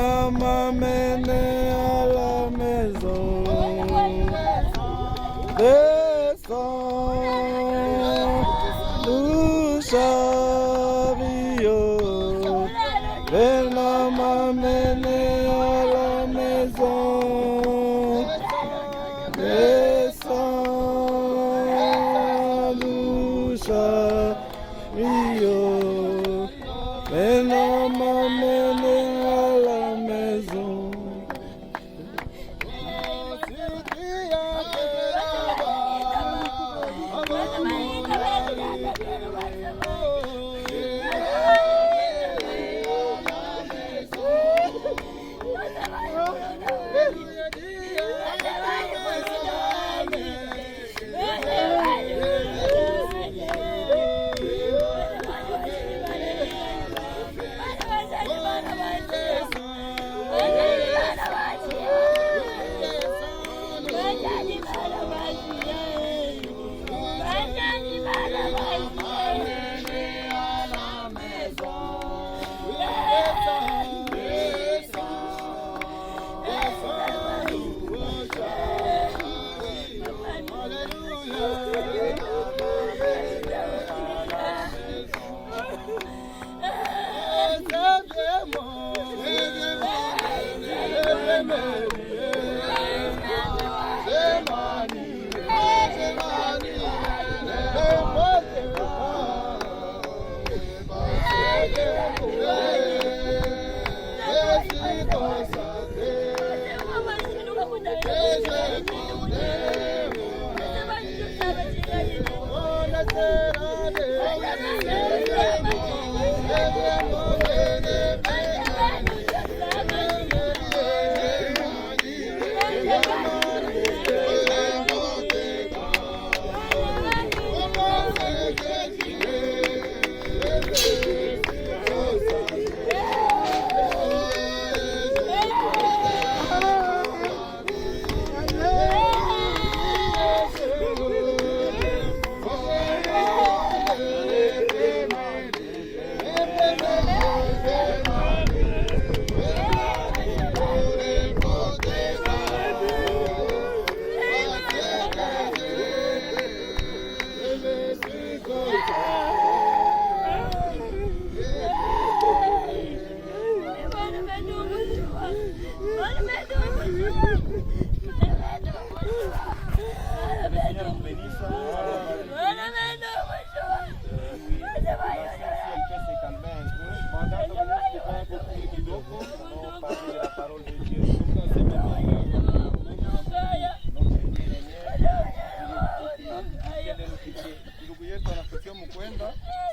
Maintenant m'amener à la maison. Descends, nous chariot. Maintenant m'amener à la maison. Descends, nous chariot. Maintenant m'amener à la maison.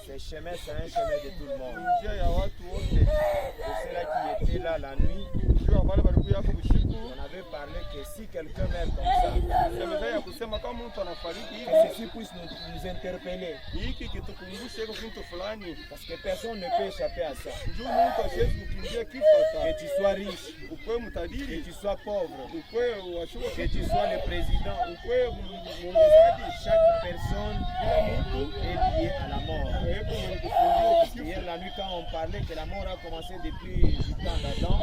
Ce chemin, c'est un chemin de tout le monde. C'est ceux-là qui étaient là la nuit. On avait parlé que si quelqu'un meurt comme ça, que ceci puisse nous interpeller. Parce que personne ne peut échapper à ça. Que tu sois riche, que tu sois pauvre, que tu sois le président, chaque personne est liée à la mort. Hier la nuit quand on parlait que la mort a commencé depuis du temps d'Adam,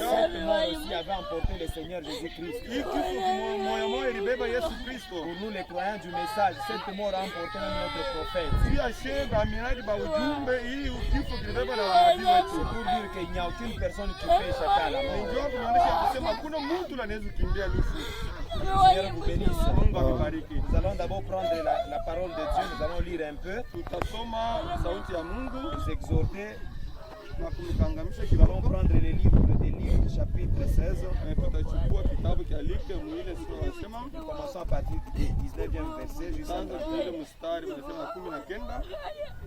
cette mort aussi avait emporté le Seigneur Jésus-Christ. Pour nous les croyants du message, cette mort a emporté notre prophète. C'est pour dire qu'il n'y a aucune personne qui peut échapper à la mort. Seigneur vous bénisse. Nous allons d'abord prendre la parole de Dieu, nous allons lire un peu, nous exhorter. Nous allons prendre les livres des livres, chapitre 16. Commençons à partir du 19e verset jusqu'à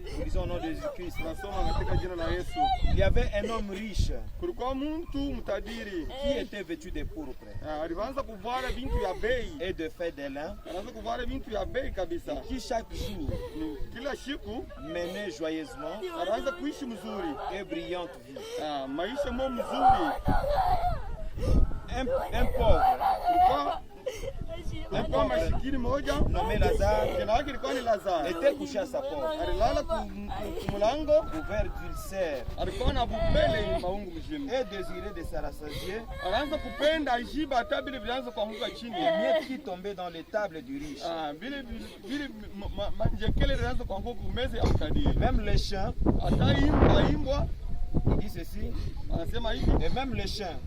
nous lisons au nom de Jésus-Christ. Il y avait un homme riche qui était vêtu de pourpre et de feuilles de lin, qui chaque jour menait joyeusement et brillante vie. Un pauvre alikuwa masikini moja nommé Lazare, jina lake lilikuwa ni Lazare, était couché à sa porte, alilala kumulango couvert d'ulcère, alikuwa na bupele maungu mjini, et désiré de se rassasier, anaanza kupenda ajiba hata vile vilianza kuanguka chini, mieux qui tombait dans les tables du riche, vile njekele vilianza kuanguka kumeza ya mtajiri, même les chiens, hata imbwa il dit ceci, et même les chiens,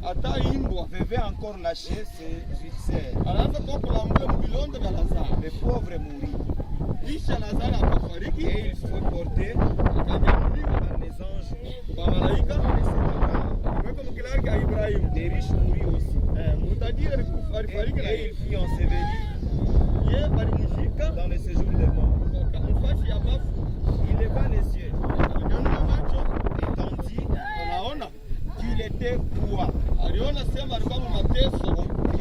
devaient encore lâcher ses ulcères. Le pauvre mourit. Et il faut porter par les anges. Les riches moururent aussi. Et il fut enseveli dans le séjour des morts. Il leva les yeux. Il était quoi? Il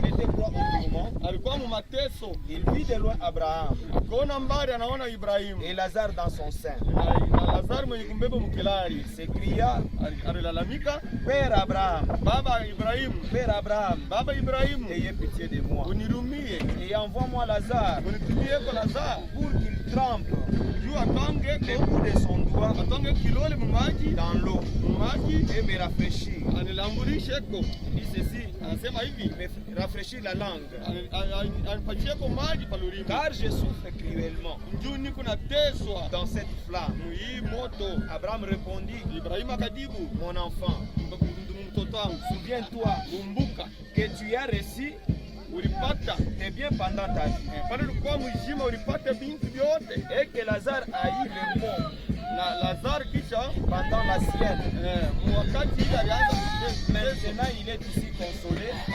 était quoi au tourment? Il vit de loin Abraham et Lazare dans son sein. Il s'écria, Père Abraham, Père Abraham, ayez pitié de moi et envoie-moi Lazare pour qu'il trempe le bout de son doigt dans l'eau et me rafraîchir. Il dit ceci, me rafraîchir la langue, car je souffre cruellement dans cette flamme. Abraham répondit, mon enfant, souviens-toi que tu as reçu tes biens pendant ta vie, et que Lazare a eu le mot pendant la sienne. Maintenant il est ici consolé, et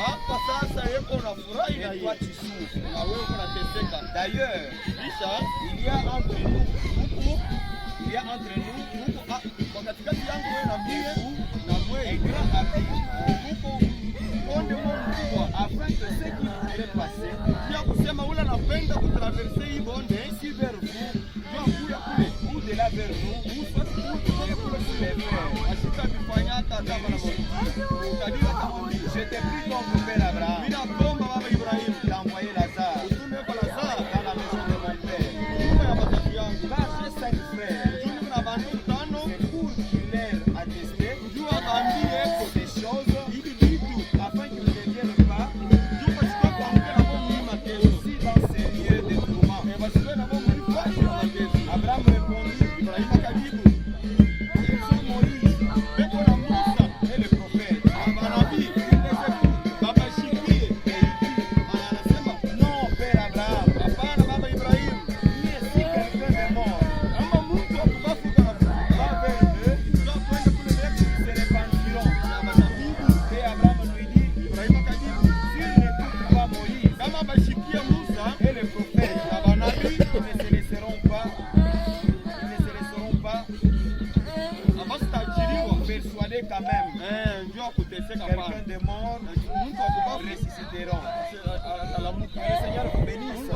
toi tu souffres. D'ailleurs, il y a entre nous un grand abîme, afin que ce qui voudrait passer ici vers vous ou de là vers nous, je te prie comme mon père Abraham d'envoyer Lazare dans la maison de mon père, car j'ai 5 frères, c'est pour qu'il leur atteste ces choses, afin qu'ils ne viennent pas aussi dans ces lieux de tourment. Abraham répondit, ils sont Moïse et le prophète. Non, Père Abraham, si quelqu'un est mort, va vers eux, ils se repentiront. Et Abraham lui dit, s'ils n'écoutent pas Moïse et le prophète, ils ne se laisseront pas persuader quand même. Quelqu'un de mort ressusciteront. Que le Seigneur vous bénisse.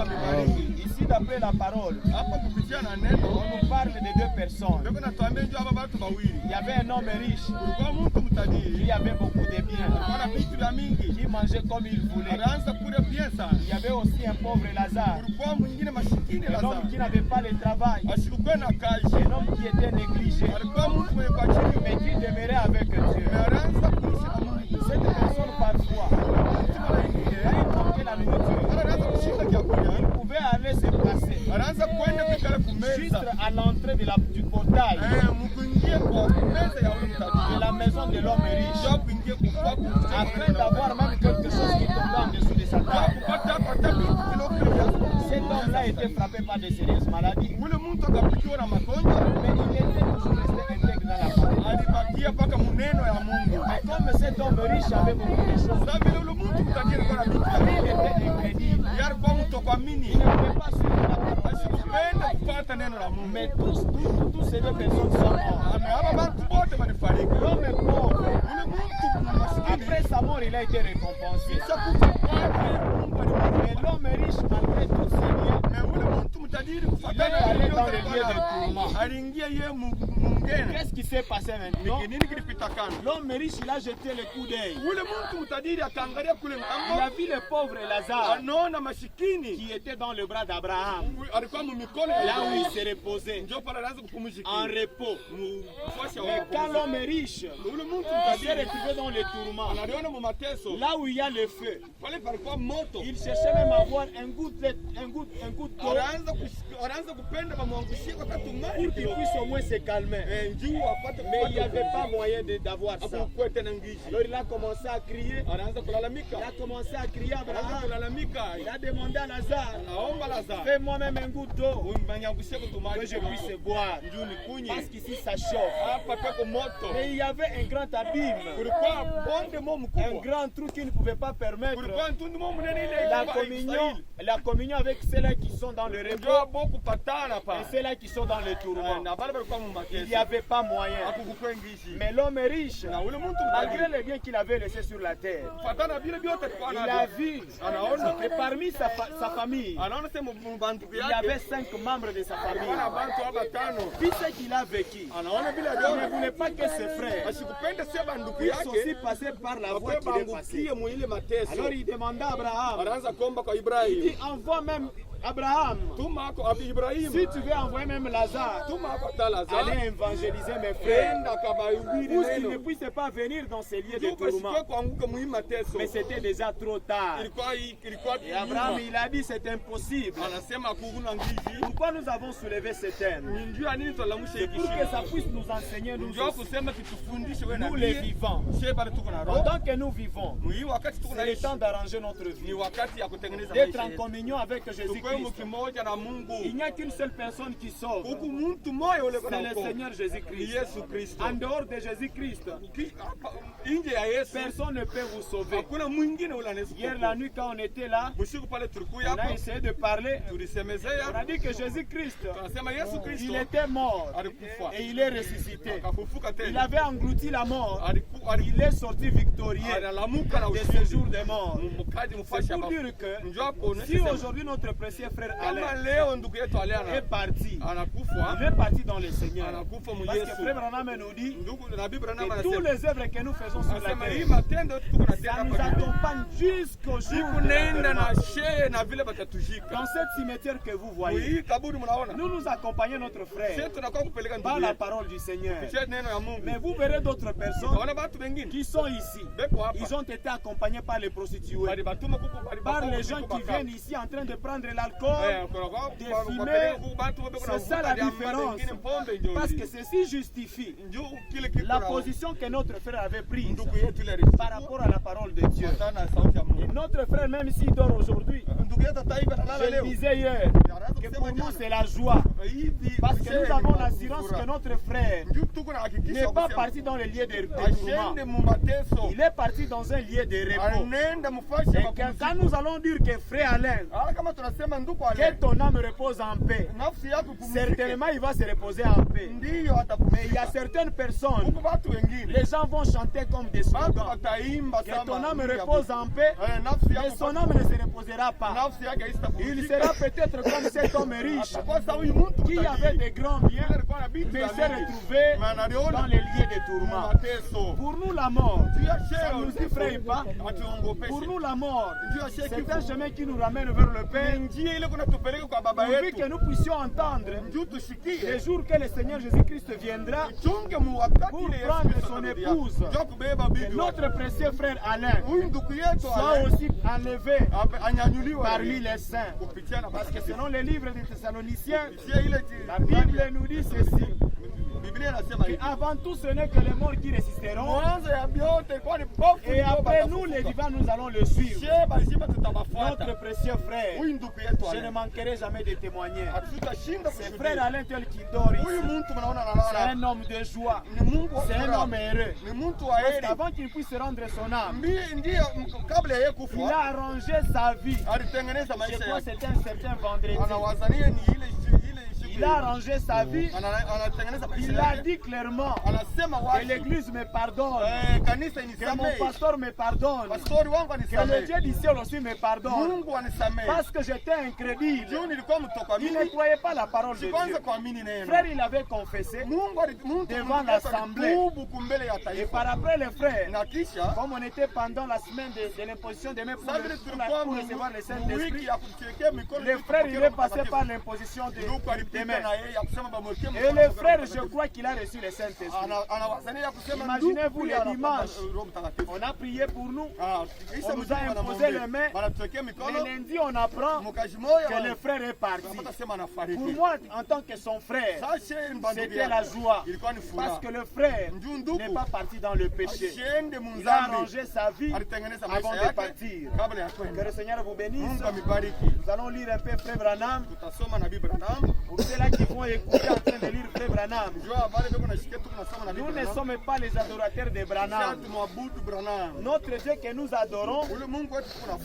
Ici, d'après la parole, on nous parle de 2 personnes. Il y avait un homme riche qui avait beaucoup de biens, qui mangeait comme il voulait. Il y avait aussi un pauvre Lazare, un homme qui n'avait pas de travail, un homme qui était négligé, mais qui demeurait avec Dieu. Cette personne parfois, quand il manquait la nourriture, il pouvait aller se placer juste à l'entrée du portail de la maison de l'homme riche, afin d'avoir même quelque chose qui tombait en dessous de sa table. Cet homme-là était frappé par de sérieuses maladies, mais il était toujours resté intègre dans la famille. Mais comme cet homme riche avait beaucoup de choses, il était incrédule. Il ne pouvait pas suivre la parole. Mais tous ces 2 personnes sont morts. L'homme est pauvre. Après sa mort, il a été récompensé. Mais l'homme riche, malgré tous ses biens, il est allé dans les lieux de tourment. tena. Qu'est-ce qui s'est passé maintenant? Ni nini kilipita kando? L'homme riche, il a jeté le coup d'œil. Ule mtu mtajiri akaangalia kule Il ngambo, a vu le pauvre Lazare anaona masikini qui était dans le bras d'Abraham, alikuwa mumikono ya là où il Abrahamu. se reposait, Ndio pale anaanza kupumzika en repos. mfasi Mais quand l'homme est riche, ule mtu il s'est mtajiri retrouvé dans les tourments. analiona mu mateso, Là où il y a le feu, pale palikuwa moto. il cherchait même à avoir un goutte d'eau Anaanza kupenda bamwangushie kwa tatu pour maji qu'il puisse au moins se calmer. njuu apate Mais il n'y avait pas moyen d'avoir ça. akukuwe tena ngiji. Alors il a commencé à crier. Anaanza kulalamika, Il a commencé à crier à anaanza Abraham. kulalamika, Il a demandé à Lazare, anaomba Lazaro fais-moi même un goutte d'eau uniangushie que kutumaji je puisse boire. njuu nikunye. Parce qu'ici ça chauffe. Hapa peko moto, Mais il y avait un grand abîme, kulikuwa bonde mo un mkubwa, grand trou qui ne pouvait pas permettre kulikuwa ntundu mo munene ile la communion avec ceux-là qui sont dans le ndio repos bo kupatana et pa ceux-là qui sont dans le tourment. na bale balikuwa mu Il n'y mateso avait pas moyen. akukuwe ngiji. Mais l'homme est riche, Na ule mtu malgré mtajiri les biens qu'il avait laissés sur la terre. fatana vile vyote alikuwa Il a navyo, vu, anaona et parmi sa famille, anaona sema mbanduku il y yake avait 5 membres de sa famille. wana bantu hapa tano, Puis ce qu'il a vécu, anaona vile il ne aliona voulait pas que ses frères asikupende se banduku puissent aussi yake passer par la voie wakwe qu'il est passé. bangukie mu ile mateso. Alors il demanda à Abraham, Anaanza kuomba kwa il Ibrahimu, dit envoie même Abraham, tuma ako abi Ibrahimu, si tu veux envoyer même Lazare, tuma ako ta Lazaro, allez évangéliser mes frères, enda kabahubiri pour qu'ils ne neno puissent pas venir dans ces lieux de juu tourment. basikie kuanguka mu hii mateso. Mais c'était déjà trop tard. Ilikuwa Et Abraham, nyuma. il a dit c'est impossible. Anasema kuguna ngiji Pourquoi nous avons soulevé ce thème? ni njua nini twalamusha C'est pour que ça puisse nous enseigner, nous njua aussi, kusema kitufundishe wewe na nous les mie vivants. sie bado tuko na roho Pendant que nous vivons, hii wakati tuko c'est le naishi temps d'arranger notre ni vie, wakati ya kutengeneza d'être maisha en yetu. communion avec Tukoe Jésus-Christ. mukimoja na Mungu. Il n'y a qu'une seule personne qui sauve, Huku mtu moyo ule c'est kuna le uko Seigneur ni Jésus-Christ. Yesu Kristo. En dehors de Jésus-Christ, Nje ya Yesu personne ne peut vous sauver. hakuna mwingine ule anaweza Hier kukuokoa. la nuit quand on était là, Msiku pale tulikuya on a hapa essayé de parler. On tulisemezea, a dit que Jésus-Christ, tunasema Yesu Kristo il était mort alikufa et il est ressuscité. akafufuka Il tena, avait englouti la mort. Aliku- Il est sorti victorieux analamuka na de ushindi. ce jour des morts. Mkaji C'est mfashi pour hapa. dire que Njoo kuonesha si sema, aujourd'hui notre précieux frère kama Alain leo ndugu yetu est Aliana parti, anakufa, il est parti dans le Seigneur. anakufa mu Parce que Yesu. frère Branham nous dit Ndugu na Biblia que anasema toutes les œuvres que nous faisons sur la anasema hii terre, matendo yetu tuko natenda ça nous hapa duniani. accompagne jusqu'au jour Siku de nenda na l'enterrement. shee na vile batatujika. Dans cette cimetière que vous voyez, Hii kaburi mnaona? nous accompagnons notre Sisi frère tunakuwa kupeleka par ndugu la yetu. parole du Seigneur. Kupitia neno ya Mungu. Mais vous verrez d'autres personnes Kaona watu wengine qui sont ici. beko hapa. Ils ont été accompagnés par les prostituées, Bali batuma kuko bali par bakao les gens kuko qui baka. viennent ici en train de prendre l'alcool. Des C'est ça la différence. Parce que ceci justifie la position que notre frère avait prise par rapport à la parole de Dieu. Et notre frère, même s'il dort aujourd'hui, je le disais hier, que pour nous c'est la joie. Parce que nous avons l'assurance que notre frère n'est pas parti dans le lieu de tourment. Il est parti dans un lieu de repos. Et quand nous allons dire que frère Alain, que ton âme repose en paix, certainement il va se reposer en paix. Mais il y a certaines personnes, les gens vont chanter comme des slogans. Que ton âme repose en paix, mais son âme ne se reposera pas. Il sera peut-être comme cet homme riche qui avait des grands biens, mais s'est retrouvé dans les lieux de tourment. Pour nous, la mort, ça ne nous effraie pas. Pour nous, la mort, c'est un chemin qui nous ramène vers le Père. Pourvu que nous puissions entendre le jour que le Seigneur Jésus-Christ viendra pour prendre son épouse. Que notre précieux frère Alain soit aussi enlevé parmi les saints. Parce que selon les livres des Thessaloniciens, la Bible nous dit ceci. Avant tout, ce n'est que les morts qui résisteront. Et après nous, les vivants, nous allons le suivre. Notre précieux frère, je ne manquerai jamais de témoigner. C'est frère Alain tel qui dort ici. C'est un homme de joie. C'est un homme heureux. Parce qu'avant qu'il puisse rendre son âme, il a arrangé sa vie. Je crois que c'était un certain vendredi. Il a arrangé sa vie. Il a dit clairement que l'Église me pardonne, que mon pasteur me pardonne, que le Dieu du ciel aussi me pardonne, parce que j'étais incrédule. Il ne croyait pas la parole de Dieu. Frère, il avait confessé devant l'assemblée. Et par après, les frères, comme on était pendant la semaine de l'imposition des mains pour recevoir le Saint-Esprit, les frères, il est passé par l'imposition des mains. Et les frères, je crois qu'il a reçu le Saint-Esprit. Imaginez-vous les dimanches, on a prié pour nous, on nous a imposé les mains. Le lundi, on apprend que le frère est parti. Pour moi, en tant que son frère, c'était la joie. Parce que le frère n'est pas parti dans le péché. Il a arrangé sa vie avant de partir. Que le Seigneur vous bénisse. Nous allons lire un peu Frère Branham. Pour ceux-là qui vont écouter en train de lire Frère Branham. Nous ne sommes pas les adorateurs de Branham. Notre Dieu que nous adorons,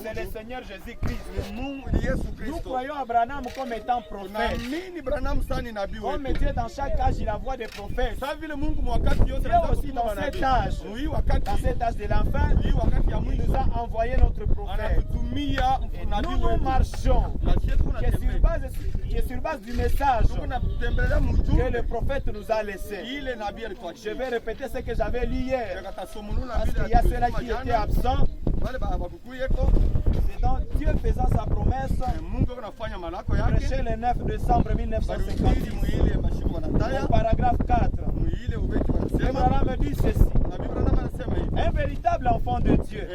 c'est le Seigneur Jésus-Christ. Nous croyons à Branham comme étant prophète. Comme Dieu dans chaque âge, il envoie des prophètes. Dieu aussi dans cet âge, de l'enfant, il nous a envoyé notre prophète. Et nous marchons qui est sur base du message que le prophète nous a laissé. Je vais répéter ce que j'avais lu hier, parce qu'il y a ceux-là qui étaient absents. C'est donc Dieu faisant sa promesse, prêché le 9 décembre 1956, au paragraphe 4. Le Branham dit ceci: un véritable enfant de Dieu,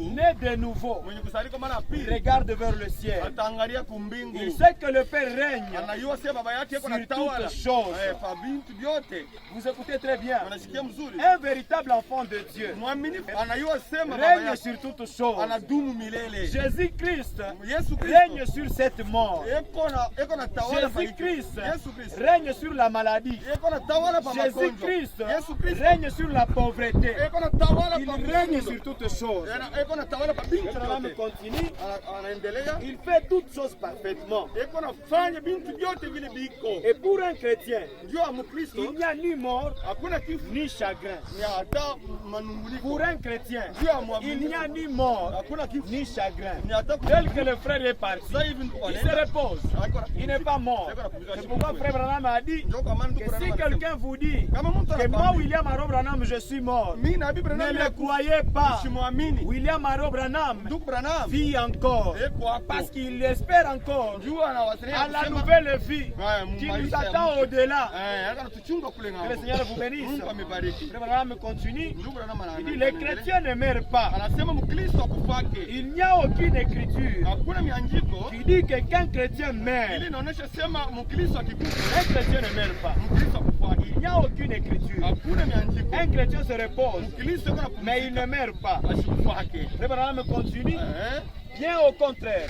né de nouveau, regarde vers le ciel. Il sait que le Père règne sur toutes choses. Vous écoutez très bien. Un véritable enfant de Dieu règne sur toutes choses. Jésus-Christ règne sur cette mort. Jésus-Christ règne sur la maladie. Jésus-Christ règne sur la pauvreté. Il règne sur toutes choses. Le continue. Il fait toutes choses parfaitement. Et pour un chrétien, il n'y a ni mort, ni chagrin. Pour un chrétien, il n'y a ni mort, ni chagrin. Tel que le frère est parti, il se repose. Il n'est pas mort. C'est pourquoi frère Branham a dit que si quelqu'un vous dit que moi, William Arrow Branham, je suis mort, ne le croyez pas. William Arrow Branham vit encore, parce qu'il espère encore à la nouvelle vie qui nous attend au-delà. Que le Seigneur vous bénisse. Frère Branham continue. Il dit: les chrétiens ne meurent pas. Il n'y a aucune écriture qui dit que qu'un chrétien meurt. Un chrétien ne meurt pas. Il n'y a aucune écriture. Un chrétien se repose, mais il ne meurt pas. Le Branham continue. Bien au contraire,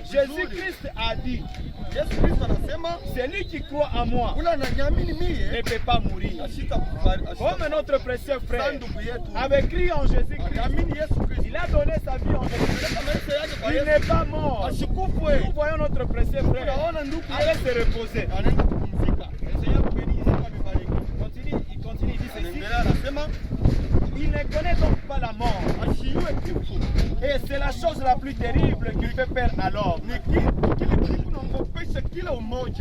Jésus-Christ a dit: celui qui croit en moi ne peut pas mourir. Comme notre précieux frère avait crié en Jésus-Christ, il a donné sa vie en Jésus-Christ. Il n'est pas mort. Nous voyons notre précieux frère aller se reposer. Le Seigneur vous bénisse. Il continue, il dit ceci: il ne connaît donc pas la mort. Et c'est la chose la plus terrible qui fait peur à l'homme.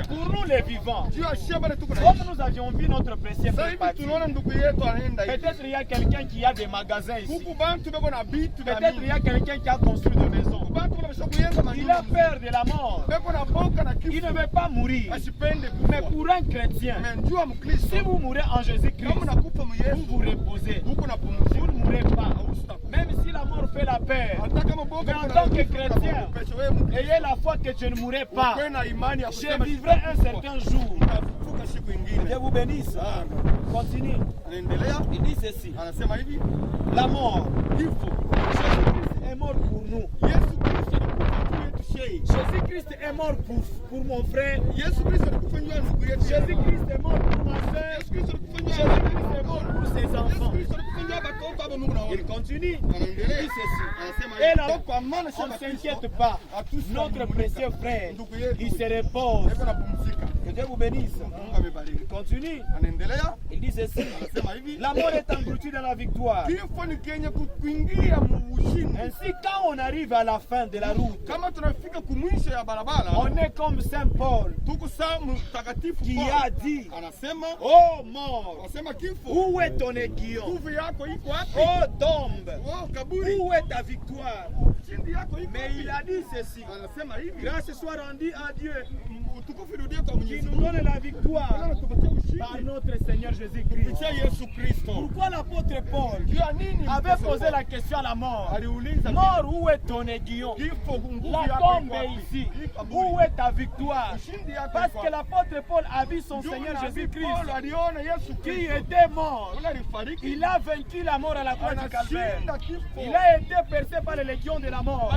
Pour nous les vivants, comme nous avions vu notre précieux frère partir, peut-être il y a quelqu'un qui a des magasins ici. Peut-être il y a quelqu'un qui a construit des maisons. Il a peur de la mort. Il ne veut pas mourir. Mais pour un chrétien, si vous mourrez en Jésus-Christ, vous vous reposez. Vous ne mourrez pas. Même si la mort fait la peur. Mais en tant que chrétien, ayez la foi que je ne mourrai pas. Je vivrai un certain jour. Dieu vous bénisse. Continue. Il dit ceci: la mort, Jésus-Christ est mort pour nous. Jésus-Christ est mort pour mon frère. Jésus-Christ est mort pour ma soeur. Jésus-Christ est mort pour ses enfants. Il continue. Il dit ceci. Et là, on ne s'inquiète pas. Notre précieux frère, il se repose. Que Dieu vous bénisse. Il continue. Il dit ceci. La mort est engloutie dans la victoire. Ainsi, quand on arrive à la fin de la route, on est comme Saint Paul qui a dit: oh mort, où est ton aiguillon? Oh tombe, où est ta victoire? Mais il a dit ceci: grâce soit rendue à Dieu qui nous donne la victoire par notre Seigneur Jésus-Christ. Pourquoi l'apôtre Paul avait posé la question à la mort? Mort, où est ton aiguillon? La tombe est ici. Où est ta victoire? Parce que l'apôtre Paul a vu son Seigneur Jésus-Christ qui était mort. Il a vaincu la mort à la croix du Calvaire. Il a été percé par les légions de la mort.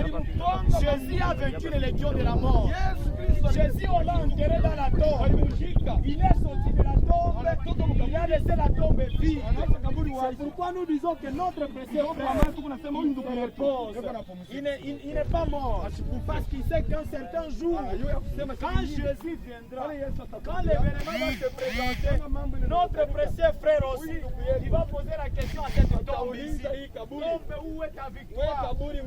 Jésus a vaincu les légions de la mort. Jésus, on l'a enterré dans la tombe. Il est sorti de la tombe. Il a laissé la tombe vide. C'est pourquoi nous disons que notre précieux frère repose. Il n'est pas mort. Parce qu'il sait qu'un certain jour, quand Jésus viendra, quand l'événement va se présenter, notre précieux frère aussi, il va poser la question à cette tombe ici. Tombe, où est ta victoire? Parce qu'il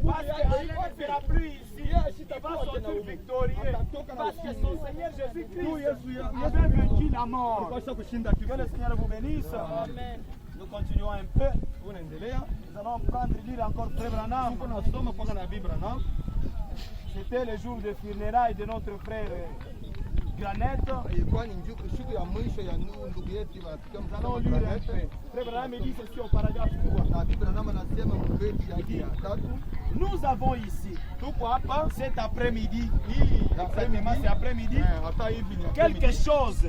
ne sera plus ici. Il va sortir victorieux. Parce que son Seigneur Jésus-Christ avait vaincu la mort. Que le Seigneur vous bénisse. Amen. Nous continuons un peu. Nous allons prendre lire encore Frère Branham. C'était le jour de funérailles de notre frère Granette. Nous allons lire un peu. Frère Branham dit ceci au paragraphe 3. Nous avons ici, cet après-midi, c'est après-midi, quelque chose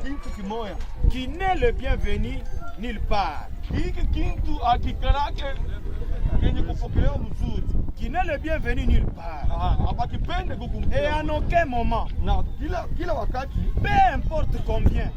qui n'est le bienvenu nulle part. Qui n'est le bienvenu nulle part. Et en aucun moment, peu importe combien,